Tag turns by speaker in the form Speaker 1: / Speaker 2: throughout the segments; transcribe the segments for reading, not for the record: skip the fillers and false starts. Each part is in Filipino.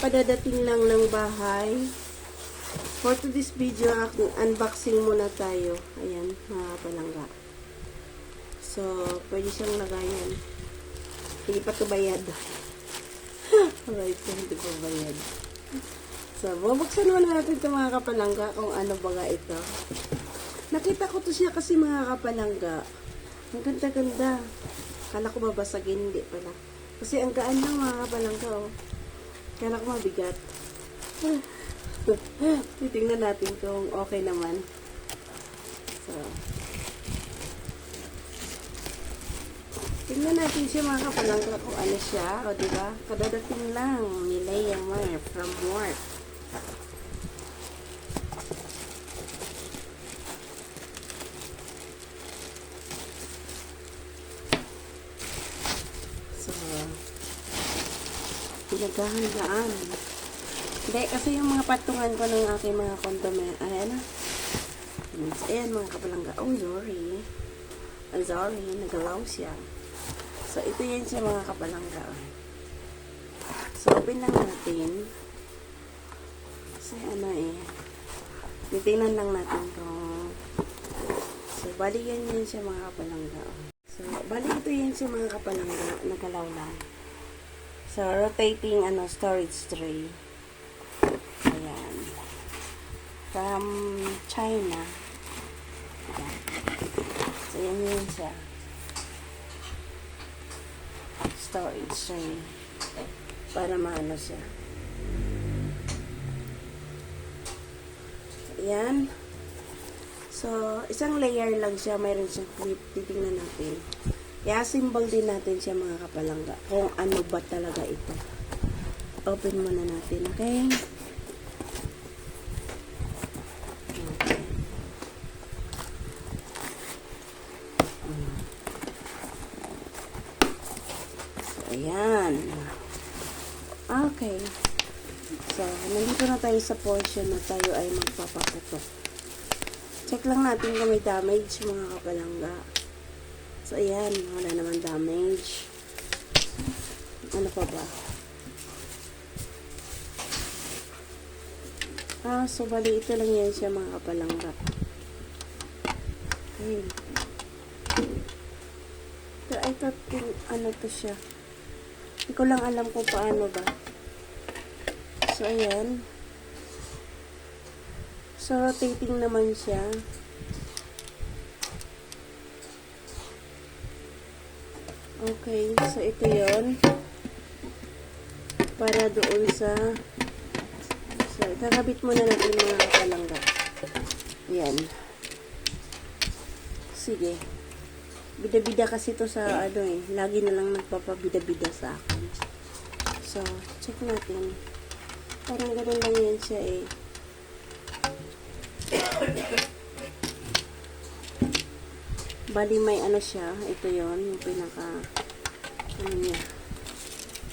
Speaker 1: kadadating lang ng bahay. For today's video, unboxing muna tayo. Ayan, mga palangga. So, pwede siyang lagayan. Hindi pa ito bayad. Alright, hindi pa bayad. So, bubuksan muna natin ito mga kapalangga kung ano baga ito. Nakita ko to siya kasi mga kapalangga. Ang ganda-ganda. Kala ko babasagin, hindi pala. Kasi ang gaan lang mga kapalangga, oh. Kala ko mabigat. Titingnan natin kung okay naman. So, tingnan natin siya mga kapalangga kung ano siya. O, diba? Kadadating lang ni Leia Mar from work. So, pinaghahandaan. Hindi, kasi yung mga patungan ko ng aking mga kondome, ayan na. Ayan mga kapalangga. Oh, sorry. I'm sorry, nagalaw siya. So, ito yan siya mga kapalangga. So, open lang natin. Kasi ano titingnan lang natin kung so, bali yan siya mga kapalangga. So, bali ito yan siya mga kapalangga. Nagalaw lang. So, rotating storage tray. Ayan. From China. Ayan. So, yan siya. Storage tray. Para maano siya. Ayan. So, isang layer lang siya. Mayroon siyang clip. Titingnan natin. I-assemble din natin siya mga kapalangga. Kung ano ba talaga ito. Open muna natin. Okay? Ayan. Okay. So, nandito na tayo sa portion na tayo ay magpapaputok. Check lang natin kung may damage mga kapalangga. So, ayan. Wala naman damage. Ano pa ba? So, bali ito lang yan siya mga kapalangga. Okay. I thought ano to siya. Hindi ko lang alam kung paano ba. So, ayan. So, rotating naman siya. Okay. So, ito yon para doon sa so, kakabit muna natin mga kapalangga. Ayan. Sige. Bida-bida kasi to sa lagi na lang nagpapabida-bida sa akin. So, check natin. Parang ganun lang yan siya Bali may siya. Ito yon yung pinaka niya.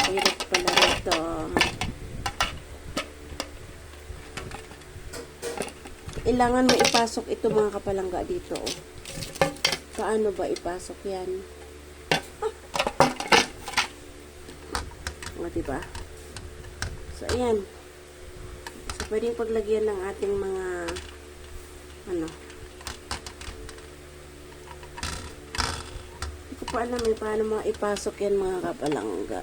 Speaker 1: Hirap pala rito. Kailangan may ipasok ito mga kapalangga dito. Paano ba ipasok yan? O, diba? So, ayan. So, pwedeng paglagyan ng ating mga hindi ko pa alam paano mga ipasok yan mga kapalangga.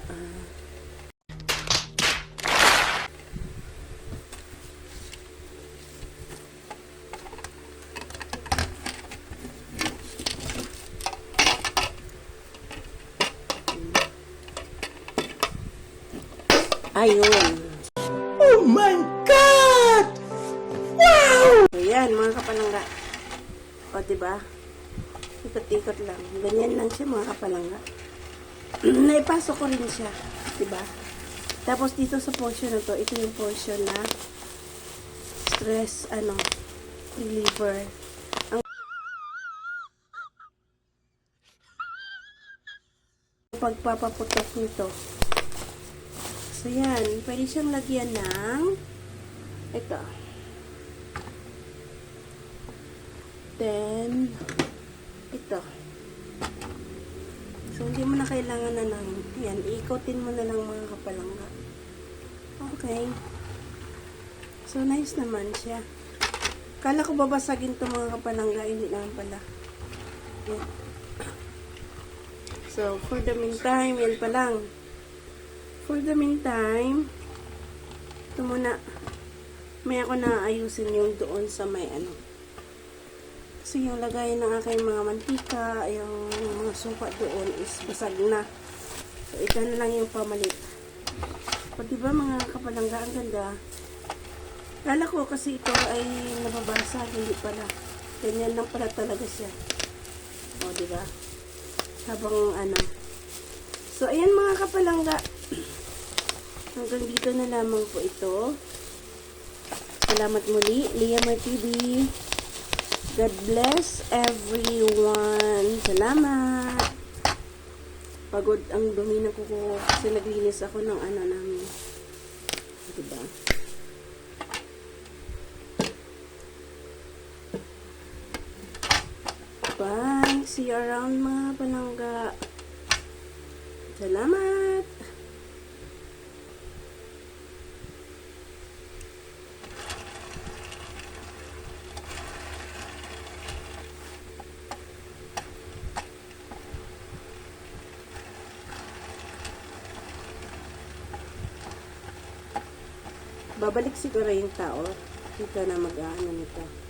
Speaker 1: Ayun.
Speaker 2: Oh my God! Wow!
Speaker 1: Ayan, mga kapalangga. O, diba? Ikot-ikot lang. Ganyan lang siya, mga kapalangga. Naipasok ko rin siya. Diba? Tapos, dito sa portion na to, ito yung portion na stress, reliever. Ang pagpapaputok nito. So, yan. Pwede siyang lagyan ng ito. Then, ito. So, hindi mo na kailangan na yan. Ikotin mo na lang mga kapalangga. Okay. So, nice naman siya. Kala ko babasagin to mga kapalangga, hindi naman pala. Yan. So, for the meantime, yan pa lang. For the meantime, ito muna. May ako na ayusin yung doon sa may ano. Kasi yung lagay ng aking mga mantika, yung mga suka doon is basag na. So, ito na lang yung pamalit. O, diba mga kapalangga, ang ganda. Kala ko kasi ito ay nababasa, hindi pala. Ganyan lang pala talaga siya. O, diba? Habang ano. So, ayan mga kapalangga. Hanggang dito na lamang po ito. Salamat muli, Liamar TV. God bless everyone. Salamat. Pagod ang dumi ng kuko kasi naglinis ako ng ano namin. Diba? Bye. See you around mga palangga. Salamat. Babalik siguro yung tao. Dito na mag-ano nito.